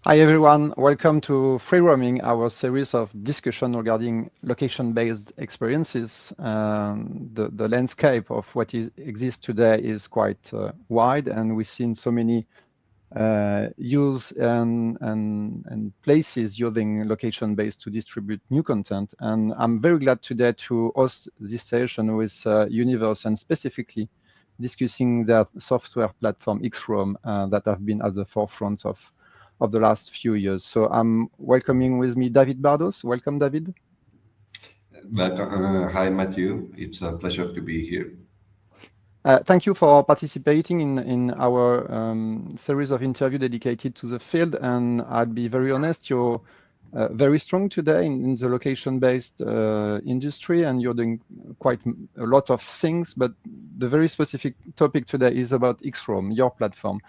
Hi everyone, welcome to FreeRoaming, our series of discussion regarding location-based experiences. The landscape of what exists today is quite wide, and we've seen so many use and places using location-based to distribute new content. And I'm very glad today to host this session with Univrse, and specifically discussing their software platform XRoam that have been at the forefront of the last few years. So I'm welcoming with me David Bardos. Welcome, David. Welcome. Hi, Matthew. It's a pleasure to be here. Thank you for participating in our series of interviews dedicated to the field. And I'll be very honest, you're very strong today in the location-based industry, and you're doing quite a lot of things. But the very specific topic today is about XRoam, your platform.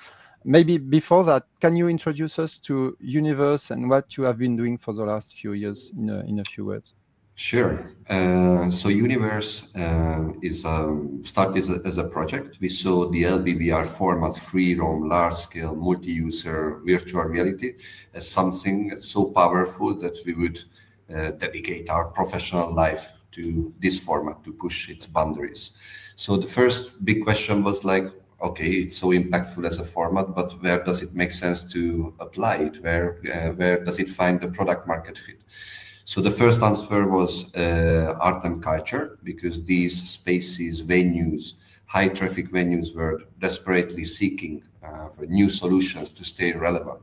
Maybe before that, can you introduce us to Univrse and what you have been doing for the last few years in a few words? Sure. So Univrse started as a project. We saw the LBVR format, FreeRoam, large-scale, multi-user virtual reality as something so powerful that we would dedicate our professional life to this format to push its boundaries. So the first big question was like, okay, it's so impactful as a format, but where does it make sense to apply it? Where does it find the product market fit? So the first answer was art and culture, because these spaces, venues, high traffic venues were desperately seeking for new solutions to stay relevant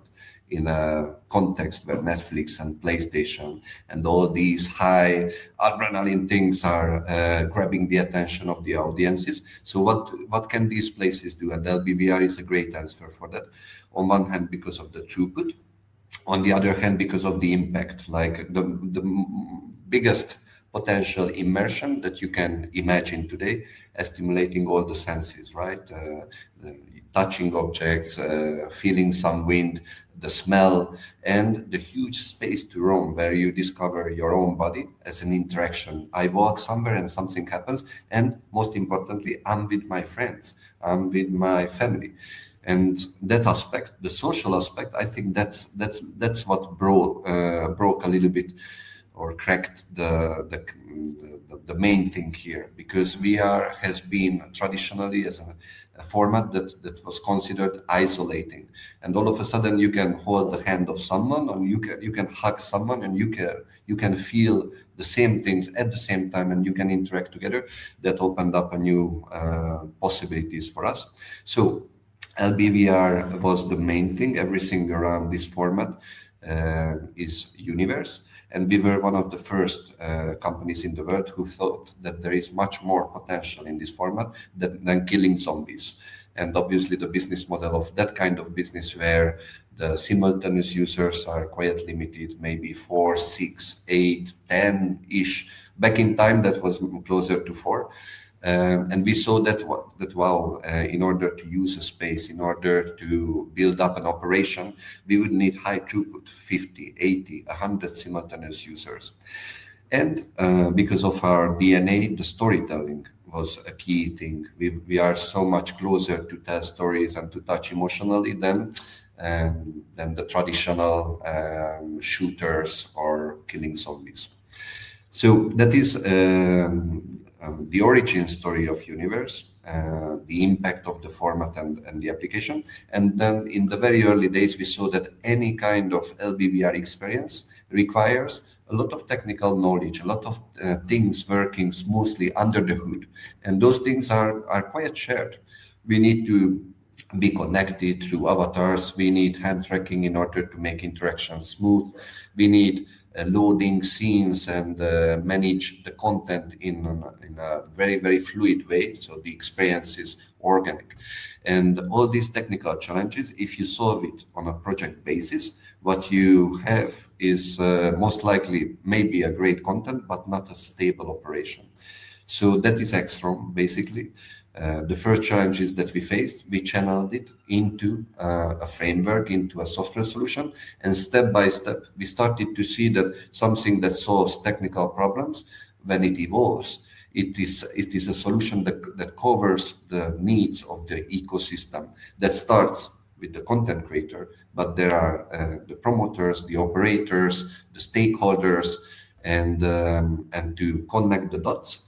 in a context where Netflix and PlayStation and all these high adrenaline things are grabbing the attention of the audiences. So what can these places do? And LBVR is a great answer for that. On one hand, because of the throughput. On the other hand, because of the impact, like the biggest potential immersion that you can imagine today, stimulating all the senses, right? Touching objects, feeling some wind, the smell, and the huge space to roam where you discover your own body as an interaction. I walk somewhere and something happens, and most importantly, I'm with my friends, I'm with my family. And that aspect, the social aspect, I think that's what broke a little bit or cracked the main thing here, because VR has been traditionally as a format that was considered isolating, and all of a sudden you can hold the hand of someone, and you can hug someone, and you can feel the same things at the same time, and you can interact together. That opened up a new possibilities for us. So LBVR was the main thing. Everything around this format is Univrse. And we were one of the first companies in the world who thought that there is much more potential in this format than killing zombies. And obviously the business model of that kind of business, where the simultaneous users are quite limited, maybe 4, 6, 8, 10-ish. Back in time, that was closer to 4. And we saw that wow, in order to use a space, in order to build up an operation, we would need high throughput, 50, 80, 100 simultaneous users. And because of our DNA, the storytelling was a key thing. We are so much closer to tell stories and to touch emotionally than the traditional shooters or killing zombies. So that is the origin story of Univrse, the impact of the format and the application. And then in the very early days, we saw that any kind of LBVR experience requires a lot of technical knowledge, a lot of things working smoothly under the hood. And those things are quite shared. We need to be connected through avatars. We need hand tracking in order to make interaction smooth. We need loading scenes and manage the content in a very, very fluid way, so the experience is organic. And all these technical challenges, if you solve it on a project basis, what you have is most likely maybe a great content, but not a stable operation. So that is XRoam, basically. The first challenges that we faced, we channeled it into a framework, into a software solution, and step by step, we started to see that something that solves technical problems, when it evolves, it is a solution that covers the needs of the ecosystem, that starts with the content creator, but there are the promoters, the operators, the stakeholders, and to connect the dots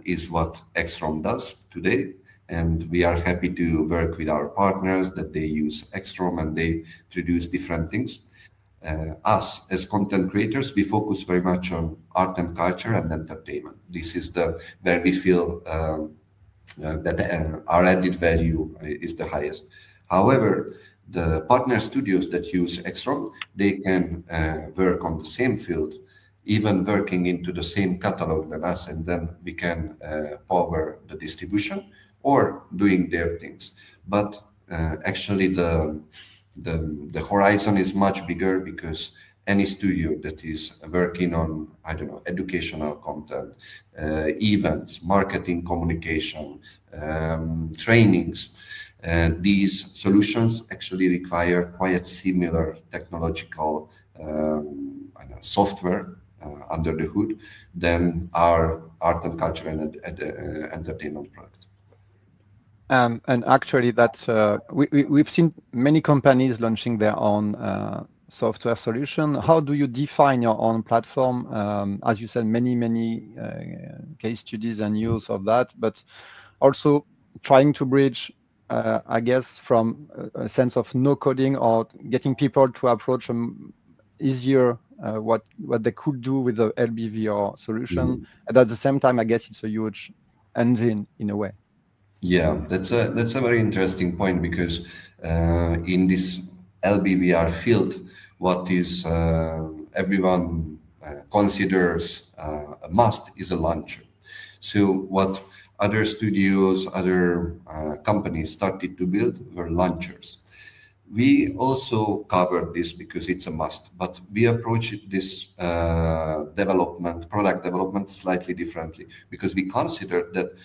is what XRoam does today. And we are happy to work with our partners that they use XRoam and they produce different things. Us as content creators, we focus very much on art and culture and entertainment. This is where we feel that our added value is the highest. However, the partner studios that use XRoam, they can work on the same field, even working into the same catalog than us, and then we can power the distribution or doing their things. But actually the horizon is much bigger, because any studio that is working on, I don't know, educational content, events, marketing, communication, trainings, these solutions actually require quite similar technological software under the hood than our art and culture and entertainment products. And actually, we've seen many companies launching their own software solution. How do you define your own platform? As you said, many case studies and use of that, but also trying to bridge, I guess, from a sense of no coding or getting people to approach easier what they could do with the LBVR solution. And at the same time, I guess it's a huge engine in a way. Yeah, that's a very interesting point, because in this LBVR field, what is everyone considers a must is a launcher. So what other studios, other companies started to build were launchers. We also covered this because it's a must, but we approach this product development slightly differently, because we consider that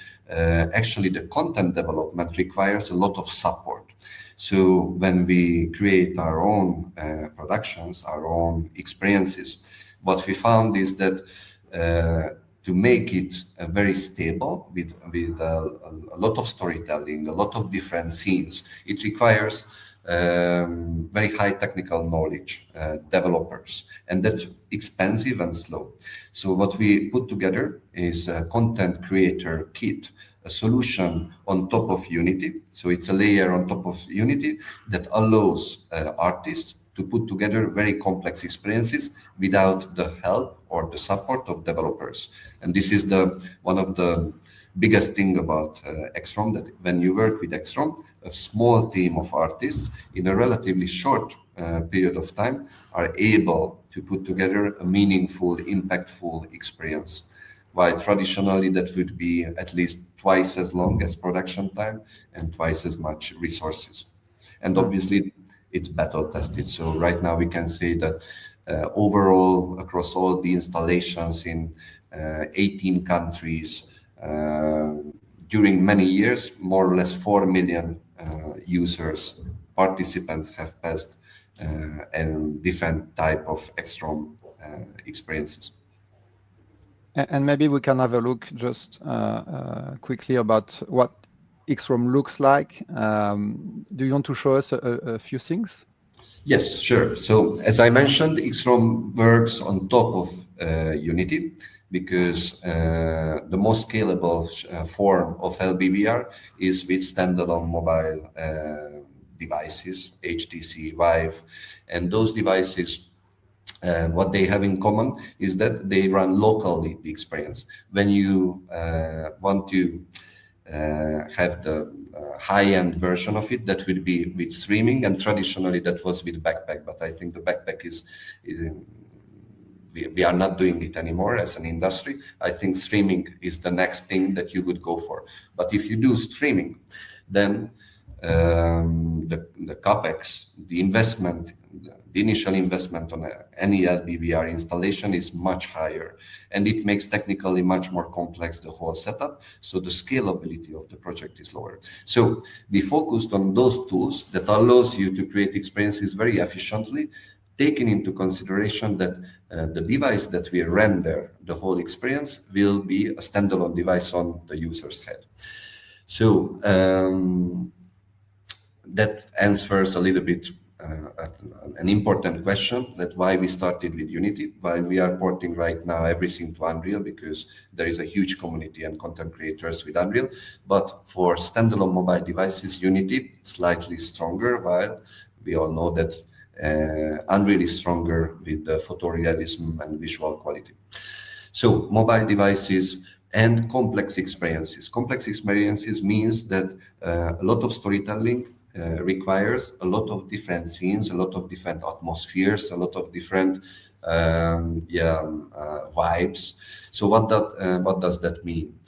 actually the content development requires a lot of support. So when we create our own productions, our own experiences, what we found is that to make it very stable with a lot of storytelling, a lot of different scenes, it requires very high technical knowledge, developers, and that's expensive and slow. So what we put together is a content creator kit, a solution on top of Unity. So it's a layer on top of Unity that allows artists to put together very complex experiences without the help or the support of developers. And this is one of the biggest thing about XRoam, that when you work with XRoam, a small team of artists in a relatively short period of time are able to put together a meaningful, impactful experience. While traditionally that would be at least twice as long as production time and twice as much resources. And obviously it's battle tested. So right now we can say that overall, across all the installations in 18 countries, during many years, more or less 4 million users, participants have passed and different type of XRoam experiences. And maybe we can have a look just quickly about what XRoam looks like. Do you want to show us a few things? Yes, sure. So as I mentioned, XRoam works on top of Unity, because the most scalable form of LBVR is with standalone mobile devices, HTC Vive, and those devices, what they have in common is that they run locally the experience. When you want to have the high-end version of it, that will be with streaming, and traditionally that was with backpack, but I think the backpack is we are not doing it anymore as an industry. I think streaming is the next thing that you would go for. But if you do streaming, then the capex, the investment, the initial investment on any LBVR installation is much higher, and it makes technically much more complex the whole setup. So the scalability of the project is lower. So we focused on those tools that allows you to create experiences very efficiently, taking into consideration that the device that we render the whole experience will be a standalone device on the user's head. So that answers a little bit an important question, that why we started with Unity, why we are porting right now everything to Unreal, because there is a huge community and content creators with Unreal. But for standalone mobile devices, Unity slightly stronger, while we all know that Unreal is stronger with the photorealism and visual quality. So mobile devices and complex experiences. Complex experiences means that a lot of storytelling requires a lot of different scenes, a lot of different atmospheres, a lot of different vibes. So what does that mean?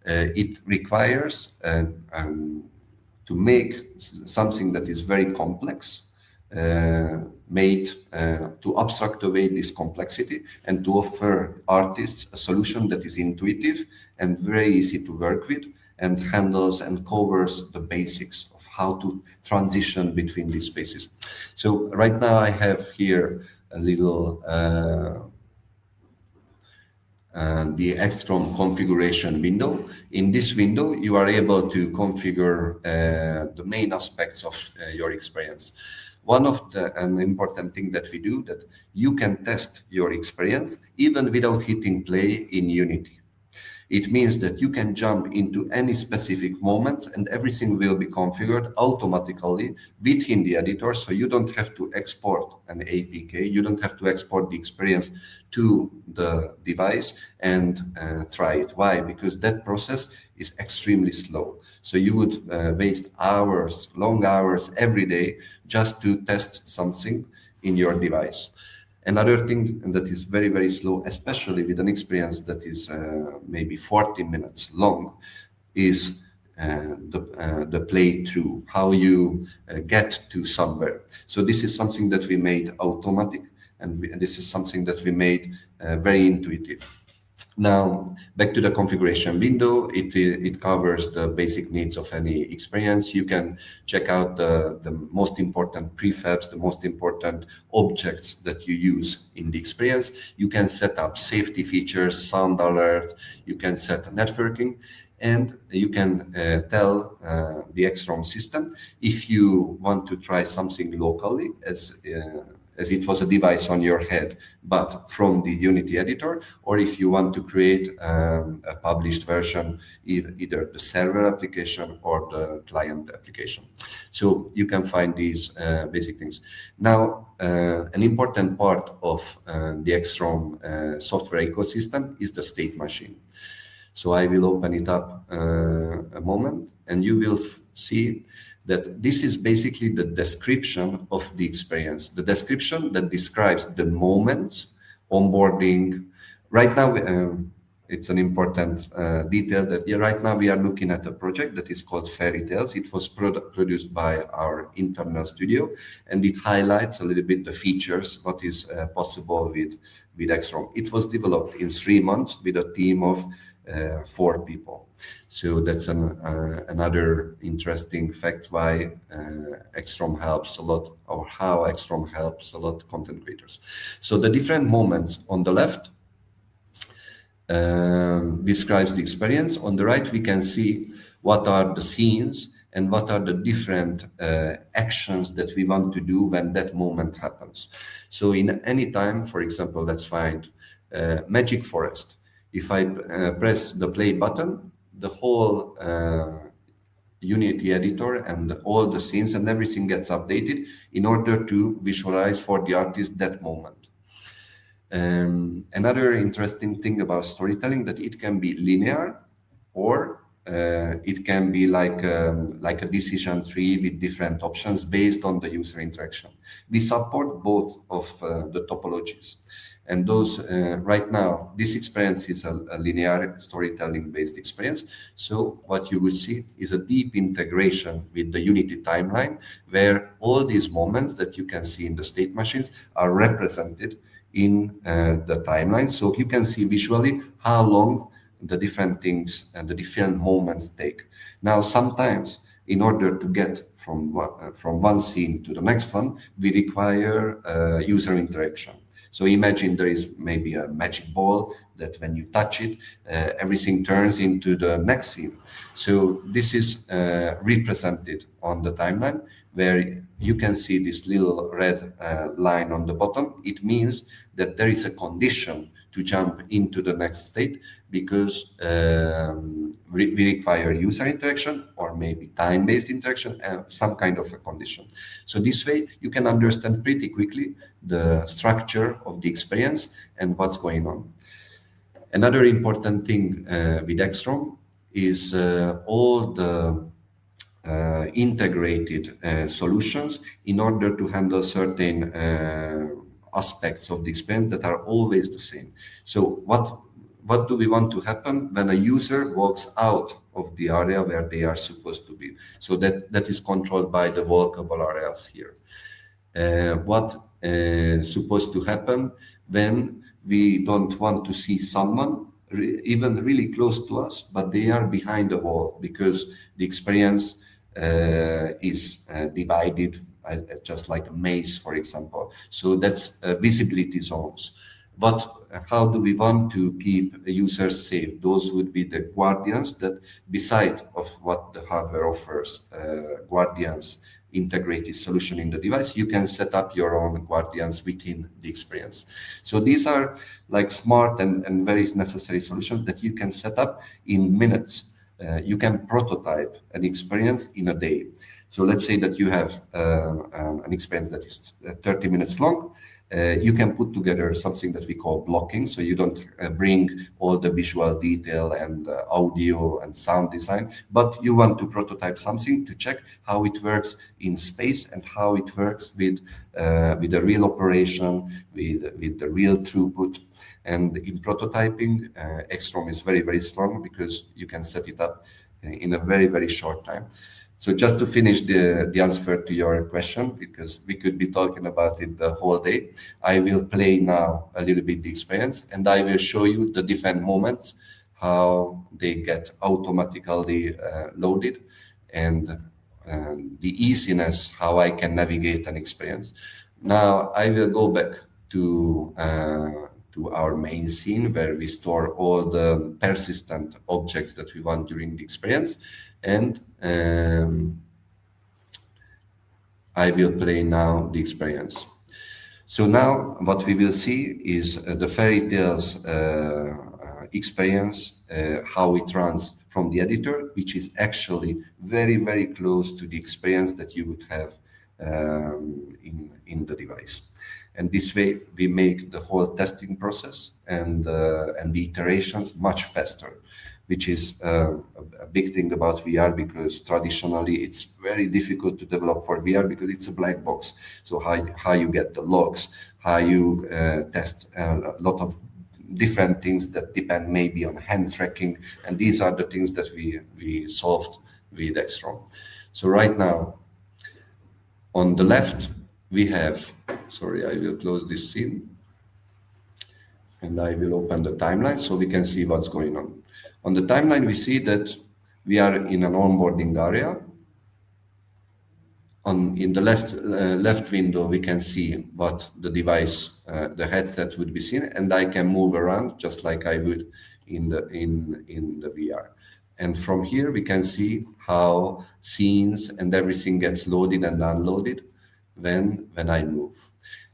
It requires to make something that is very complex, made to abstract away this complexity and to offer artists a solution that is intuitive and very easy to work with, and handles and covers the basics of how to transition between these spaces. So right now I have here a little the XRoam configuration window. In this window, you are able to configure the main aspects of your experience. One of an important thing that we do, that you can test your experience even without hitting play in Unity. It means that you can jump into any specific moments and everything will be configured automatically within the editor. So you don't have to export an APK. You don't have to export the experience to the device and try it. Why? Because that process is extremely slow. So you would waste hours, long hours every day just to test something in your device. Another thing that is very, very slow, especially with an experience that is maybe 40 minutes long, is the playthrough, how you get to somewhere. So this is something that we made automatic, and this is something that we made very intuitive. Now, back to the configuration window, it covers the basic needs of any experience. You can check out the most important prefabs, the most important objects that you use in the experience. You can set up safety features, sound alerts, you can set networking, and you can tell the XRoam system if you want to try something locally as it was a device on your head, but from the Unity editor, or if you want to create a published version, either the server application or the client application. So you can find these basic things. Now, an important part of the XRoam software ecosystem is the state machine. So I will open it up a moment, and you will see that this is basically the description of the experience, the description that describes the moments, onboarding. Right now, it's an important detail that right now we are looking at a project that is called Fairy Tales. It was produced by our internal studio, and it highlights a little bit the features, what is possible with XRoam. It was developed in 3 months with a team of 4 people. So that's another interesting fact why XRoam helps a lot, or how XRoam helps a lot content creators. So the different moments on the left describes the experience. On the right, we can see what are the scenes and what are the different actions that we want to do when that moment happens. So in any time, for example, let's find Magic Forest. If I press the play button, the whole Unity editor and all the scenes and everything gets updated in order to visualize for the artist that moment. Another interesting thing about storytelling, that it can be linear, or it can be like a decision tree with different options based on the user interaction. We support both of the topologies. And those, right now, this experience is a linear storytelling-based experience. So what you will see is a deep integration with the Unity timeline, where all these moments that you can see in the state machines are represented in the timeline. So you can see visually how long the different things and the different moments take. Now, sometimes, in order to get from one scene to the next one, we require user interaction. So imagine there is maybe a magic ball that when you touch it, everything turns into the next scene. So this is represented on the timeline, where you can see this little red line on the bottom. It means that there is a condition to jump into the next state, because we require user interaction or maybe time-based interaction and some kind of a condition. So this way you can understand pretty quickly the structure of the experience and what's going on. Another important thing with XRoam is all the integrated solutions in order to handle certain aspects of the experience that are always the same. So what do we want to happen when a user walks out of the area where they are supposed to be? So that is controlled by the walkable areas here. What is supposed to happen when we don't want to see someone even really close to us, but they are behind the wall, because the experience is divided just like a maze, for example. So that's visibility zones. But how do we want to keep users safe? Those would be the guardians that, beside of what the hardware offers, guardians integrated solution in the device, you can set up your own guardians within the experience. So these are like smart and very necessary solutions that you can set up in minutes. You can prototype an experience in a day. So let's say that you have an experience that is 30 minutes long. You can put together something that we call blocking, so you don't bring all the visual detail and audio and sound design, but you want to prototype something to check how it works in space and how it works with the real operation, with the real throughput. And in prototyping, XRoam is very, very strong, because you can set it up in a very, very short time. So just to finish the answer to your question, because we could be talking about it the whole day, I will play now a little bit the experience, and I will show you the different moments, how they get automatically loaded, and the easiness, how I can navigate an experience. Now I will go back to our main scene, where we store all the persistent objects that we want during the experience. And I will play now the experience. So now what we will see is the fairy tales experience, how it runs from the editor, which is actually very, very close to the experience that you would have in the device. And this way we make the whole testing process and the iterations much faster, which is a big thing about VR, because traditionally it's very difficult to develop for VR because it's a black box. So how you get the logs, how you test a lot of different things that depend maybe on hand tracking, and these are the things that we solved with XRoam. So right now, on the left, we have, sorry, I will close this scene, and I will open the timeline so we can see what's going on. On the timeline, we see that we are in an onboarding area. In the left window, we can see what the device, the headset would be seen, and I can move around just like I would in the VR. And from here, we can see how scenes and everything gets loaded and unloaded when I move.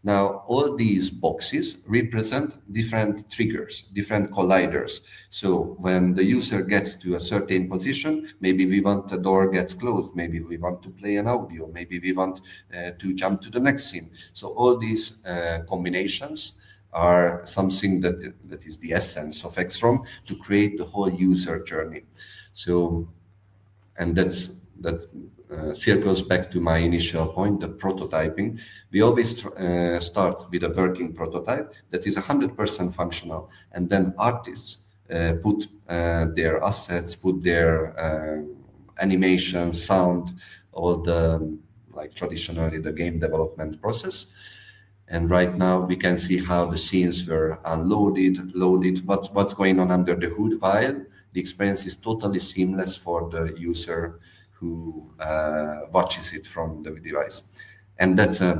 Now, all these boxes represent different triggers, different colliders. So when the user gets to a certain position, maybe we want the door gets closed, maybe we want to play an audio, maybe we want to jump to the next scene. So all these combinations are something that is the essence of XRoam, to create the whole user journey. So, and that circles back to my initial point, the prototyping. We always start with a working prototype that is 100% functional, and then artists put their assets, put their animation, sound, all the, like traditionally the game development process. And right now we can see how the scenes were unloaded, loaded, what's going on under the hood, while the experience is totally seamless for the user who watches it from the device. And that's a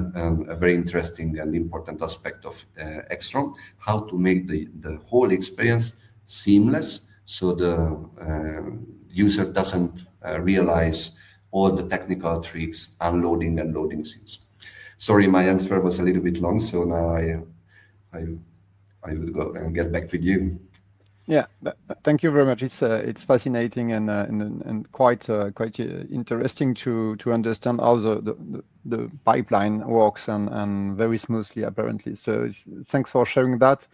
very interesting and important aspect of XRoam, how to make the whole experience seamless so the user doesn't realize all the technical tricks, unloading and loading scenes. Sorry, my answer was a little bit long, so now I would go and get back with you. Yeah, thank you very much. It's fascinating and quite interesting to understand how the pipeline works and very smoothly apparently. So thanks for sharing that.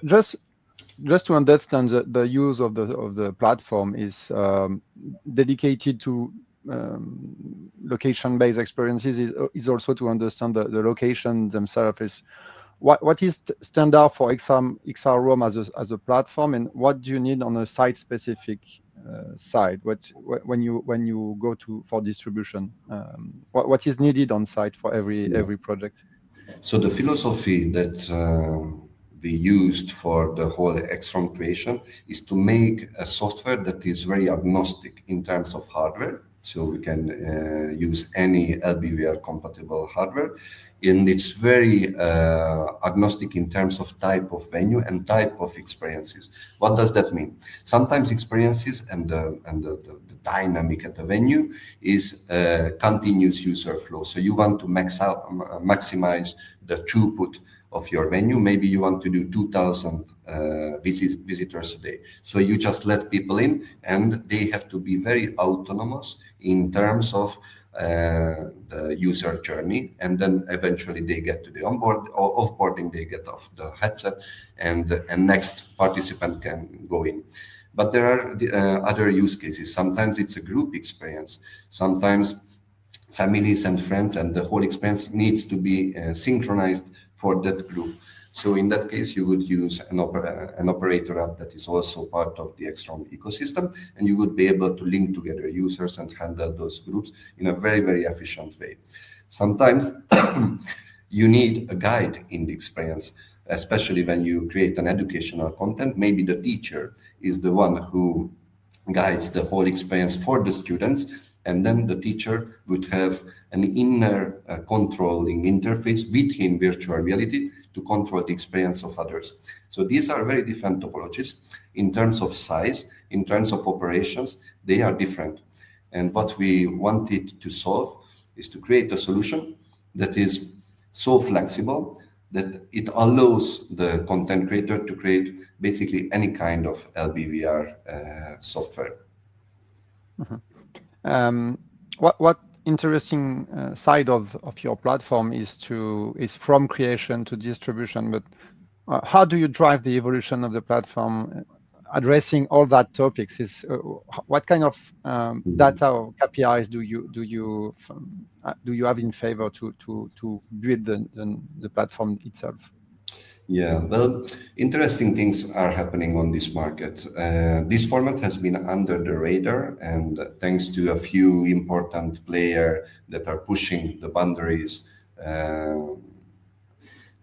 Just to understand the use of the platform is dedicated to location-based experiences is also to understand the location themselves. Is what is standard for XRoam as a platform, and what do you need on a site-specific side? When you go for distribution, what is needed on site for every project? So the philosophy that we used for the whole XRoam creation is to make a software that is very agnostic in terms of hardware. So we can use any LBVR compatible hardware, and it's very agnostic in terms of type of venue and type of experiences. What does that mean? Sometimes experiences and the dynamic at the venue is continuous user flow. So you want to maximize the throughput of your venue. Maybe you want to do 2,000 visitors a day. So you just let people in, and they have to be very autonomous in terms of the user journey, and then eventually they get to the offboarding, they get off the headset, and next participant can go in. But there are other use cases. Sometimes it's a group experience. Sometimes families and friends, and the whole experience needs to be synchronized for that group. So in that case, you would use an operator app that is also part of the XRoam ecosystem, and you would be able to link together users and handle those groups in a very, very efficient way. Sometimes you need a guide in the experience, especially when you create an educational content. Maybe the teacher is the one who guides the whole experience for the students, and then the teacher would have an inner controlling interface within virtual reality to control the experience of others. So these are very different topologies. In terms of size, in terms of operations, they are different. And what we wanted to solve is to create a solution that is so flexible that it allows the content creator to create basically any kind of LBVR software. Mm-hmm. What interesting side of your platform is from creation to distribution, but how do you drive the evolution of the platform addressing all that topics? What kind of data or KPIs do you have in favor to build the platform itself? Yeah, well, interesting things are happening on this market. This format has been under the radar, and thanks to a few important players that are pushing the boundaries,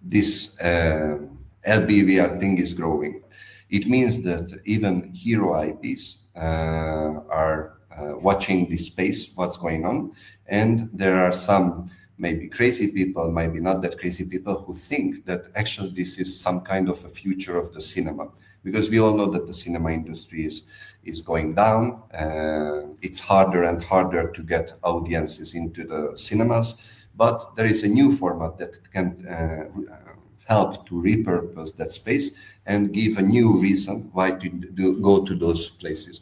this LBVR thing is growing. It means that even hero IPs are watching this space, what's going on, and there are some maybe crazy people, maybe not that crazy people, who think that actually this is some kind of a future of the cinema, because we all know that the cinema industry is going down. It's harder and harder to get audiences into the cinemas, but there is a new format that can help to repurpose that space and give a new reason why to go to those places.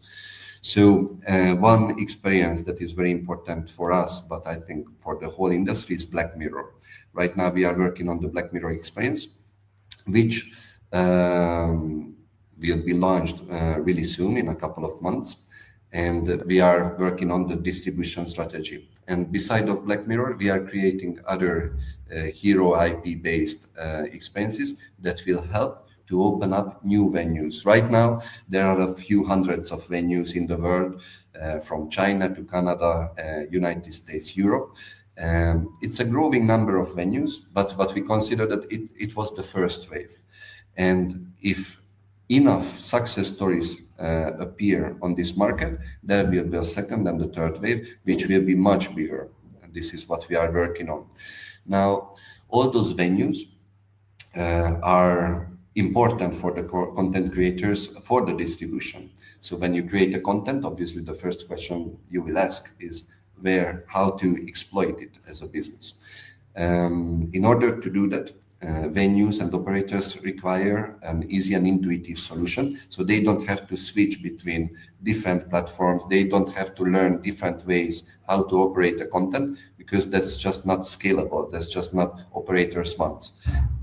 So one experience that is very important for us, but I think for the whole industry, is Black Mirror. Right now we are working on the Black Mirror experience, which will be launched really soon, in a couple of months. And we are working on the distribution strategy. And beside of Black Mirror, we are creating other hero IP-based experiences that will help to open up new venues. Right now, there are a few hundreds of venues in the world, from China to Canada, United States, Europe. It's a growing number of venues, but we consider that it was the first wave. And if enough success stories appear on this market, there will be a second and the third wave, which will be much bigger And this is what we are working on. Now, all those venues are important for the content creators for the distribution. So when you create a content, obviously the first question you will ask is how to exploit it as a business. In order to do that, venues and operators require an easy and intuitive solution, so they don't have to switch between different platforms. They don't have to learn different ways how to operate the content, because that's just not scalable. That's just not operators want.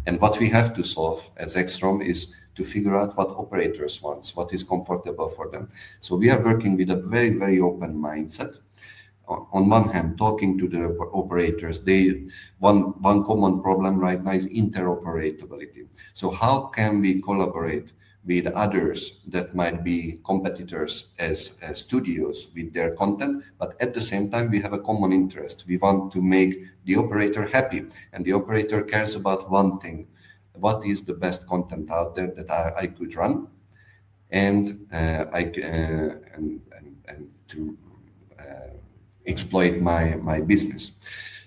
And what we have to solve as XRoam is to figure out what operators want, what is comfortable for them. So we are working with a very, very open mindset. On one hand, talking to the operators, one common problem right now is interoperability. So how can we collaborate with others that might be competitors as studios with their content, but at the same time we have a common interest. We want to make the operator happy, and the operator cares about one thing: what is the best content out there that I could run, and to exploit my business.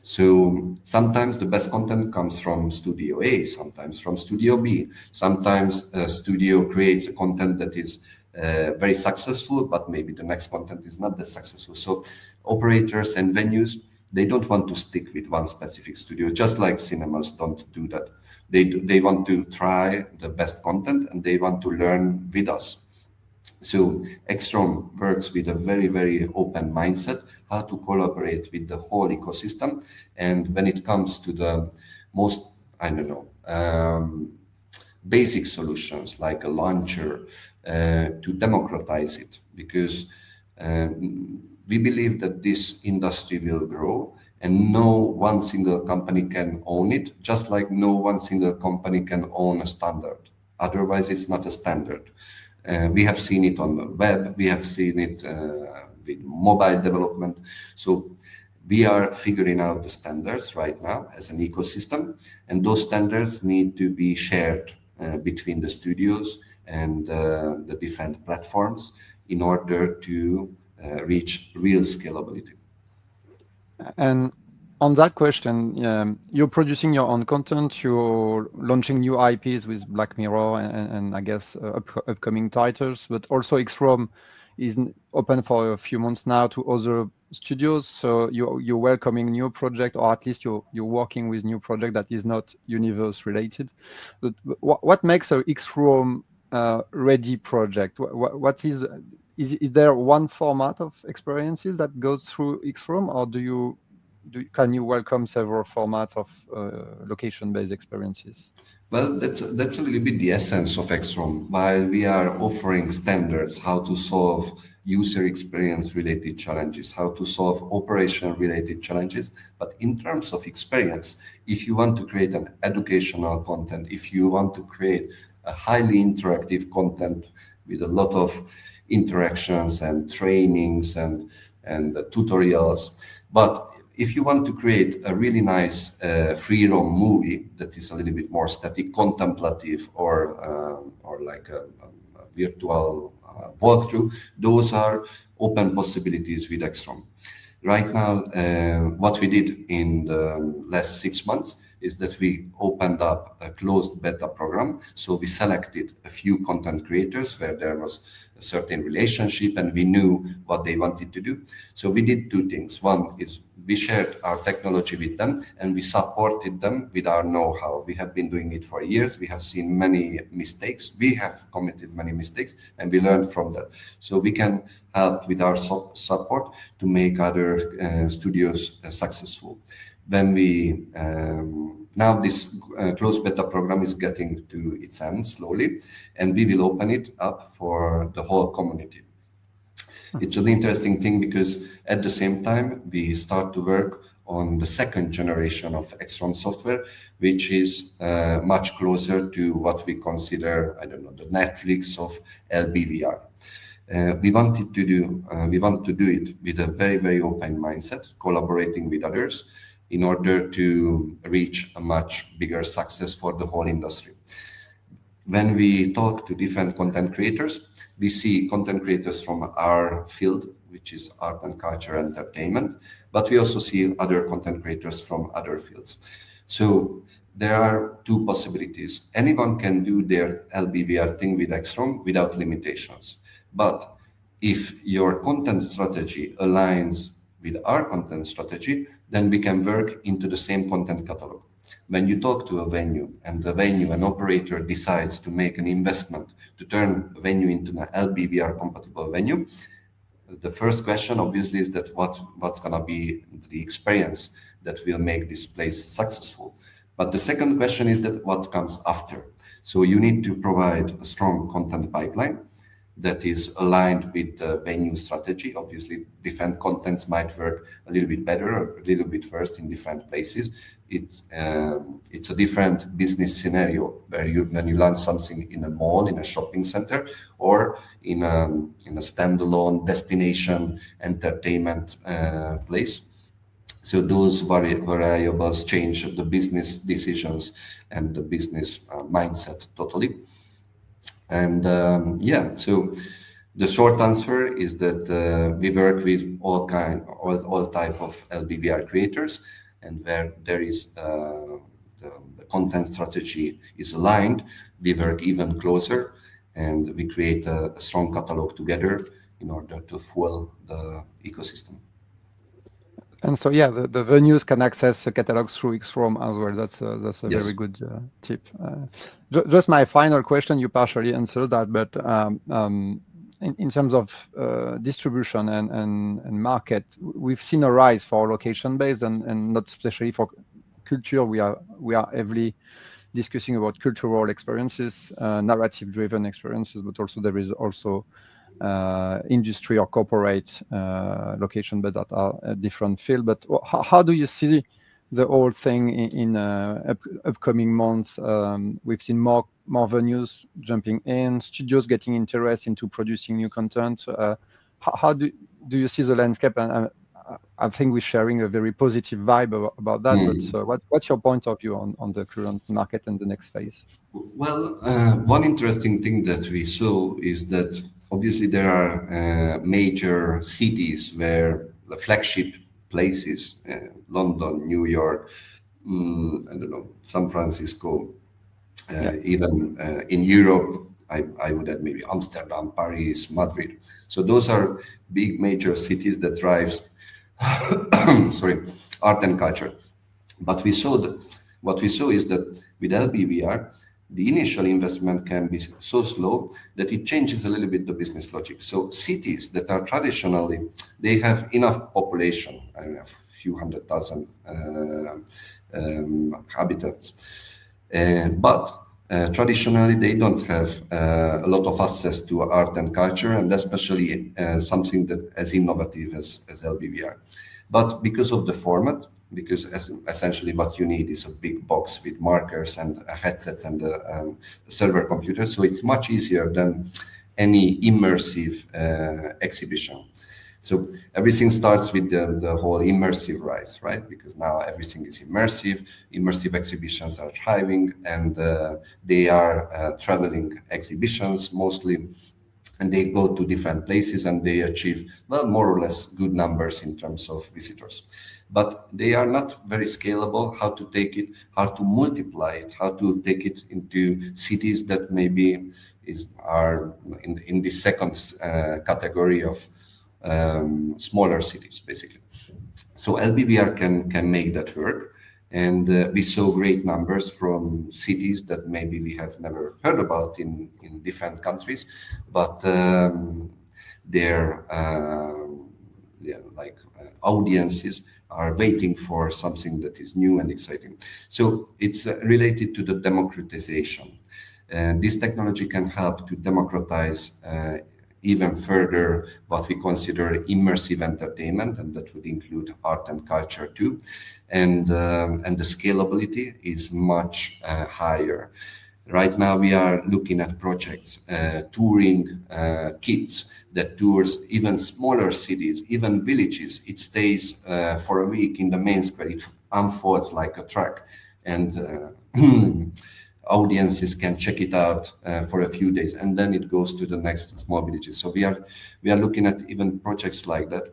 So sometimes the best content comes from Studio A, sometimes from Studio B. Sometimes a studio creates a content that is very successful, but maybe the next content is not that successful. So operators and venues, they don't want to stick with one specific studio, just like cinemas don't do that. They want to try the best content, and they want to learn with us. So XRoam works with a very, very open mindset, how to collaborate with the whole ecosystem. And when it comes to the most, basic solutions like a launcher, to democratize it, because we believe that this industry will grow, and no one single company can own it, just like no one single company can own a standard. Otherwise, it's not a standard. We have seen it on the web, we have seen it with mobile development. So we are figuring out the standards right now as an ecosystem, and those standards need to be shared between the studios and the different platforms in order to reach real scalability. And on that question, you're producing your own content, you're launching new IPs with Black Mirror and I guess upcoming titles, but also XRoam is open for a few months now to other studios. So you're welcoming new project, or at least you're working with new project that is not Univrse related. But what makes a XRoam ready project? What is there one format of experiences that goes through XRoam, or can you welcome several formats of location-based experiences? Well, that's a little bit the essence of XRoam. While we are offering standards, how to solve user experience related challenges, how to solve operation related challenges, but in terms of experience, if you want to create an educational content, if you want to create a highly interactive content with a lot of interactions and trainings and tutorials, but if you want to create a really nice FreeRoam movie that is a little bit more static, contemplative, or like a virtual walkthrough, those are open possibilities with XRoam. Right now, what we did in the last 6 months is that we opened up a closed beta program. So we selected a few content creators where there was a certain relationship and we knew what they wanted to do. So we did two things. One is we shared our technology with them and we supported them with our know-how. We have been doing it for years. We have seen many mistakes. We have committed many mistakes and we learned from that. So we can help with our support to make other studios successful. When we now this closed beta program is getting to its end slowly, and we will open it up for the whole community. It's an interesting thing because at the same time we start to work on the second generation of XRoam software, which is much closer to what we consider, the Netflix of LBVR. We want to do it with a very, very open mindset, collaborating with others in order to reach a much bigger success for the whole industry. When we talk to different content creators, we see content creators from our field, which is art and culture entertainment, But we also see other content creators from other fields. So there are two possibilities. Anyone can do their LBVR thing with XRoam without limitations. But if your content strategy aligns with our content strategy, then we can work into the same content catalog. When you talk to a venue and the venue, an operator decides to make an investment to turn a venue into an LBVR compatible venue, the first question obviously is that what's going to be the experience that will make this place successful. But the second question is that what comes after. So you need to provide a strong content pipeline that is aligned with the venue strategy. Obviously, different contents might work a little bit better or a little bit worse in different places. It's a different business scenario where when you launch something in a mall, in a shopping center, or in a standalone destination entertainment place. So those variables change the business decisions and the business mindset totally. And so the short answer is that we work with all type of LBVR creators, and where there is the content strategy is aligned, we work even closer, and we create a strong catalog together in order to fuel the ecosystem. And so, yeah, the venues can access the catalog through XRoam as well. That's a yes. Very good tip. Just my final question, you partially answered that, but in terms of distribution and market, we've seen a rise for location-based and not especially for culture. We are heavily discussing about cultural experiences, narrative-driven experiences, but also there is also industry or corporate location, but that are a different field. But how do you see the whole thing in upcoming months? We've seen more venues jumping in, studios getting interest into producing new content. How do you see the landscape? And I think we're sharing a very positive vibe about that. But what's your point of view on the current market and the next phase? Well, one interesting thing that we saw is that obviously there are major cities where the flagship places, London, New York, I don't know, San Francisco, even in Europe, I would add maybe Amsterdam, Paris, Madrid. So those are big major cities that drives art and culture. But what we saw is that with LBVR, the initial investment can be so slow that it changes a little bit the business logic. So cities that are traditionally, they have enough population, I mean, a few 100,000 inhabitants, but traditionally they don't have a lot of access to art and culture, and especially something that as innovative as LBVR. But because of the format, because essentially what you need is a big box with markers and headsets and a server computer, so it's much easier than any immersive exhibition. So everything starts with the whole immersive rise, right? Because now everything is immersive. Immersive exhibitions are thriving, and they are traveling exhibitions mostly, and they go to different places and they achieve, well, more or less good numbers in terms of visitors. But they are not very scalable. How to take it, how to multiply it, how to take it into cities that maybe are in the second category of smaller cities, basically. So LBVR can make that work. And we saw great numbers from cities that maybe we have never heard about in different countries, but their audiences are waiting for something that is new and exciting. So it's related to the democratization. This technology can help to democratize even further what we consider immersive entertainment, and that would include art and culture too. And the scalability is much higher. Right now we are looking at projects, touring kits that tours even smaller cities, even villages. It stays for a week in the main square. It unfolds like a track, and audiences can check it out for a few days, and then it goes to the next small villages. So we are looking at even projects like that,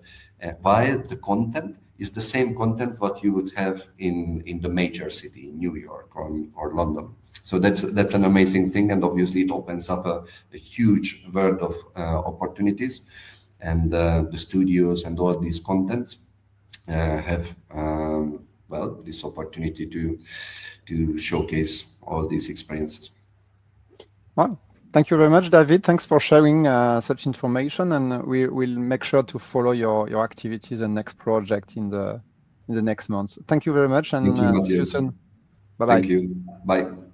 while the content is the same content what you would have in the major city, in New York or London. So that's an amazing thing, and obviously it opens up a huge world of opportunities, and the studios and all these contents have this opportunity to showcase all these experiences. Well, thank you very much, David. Thanks for sharing such information, and we will make sure to follow your activities and next project in the next months. Thank you very much, and Thank you, see you soon. Bye-bye. Thank you. Bye.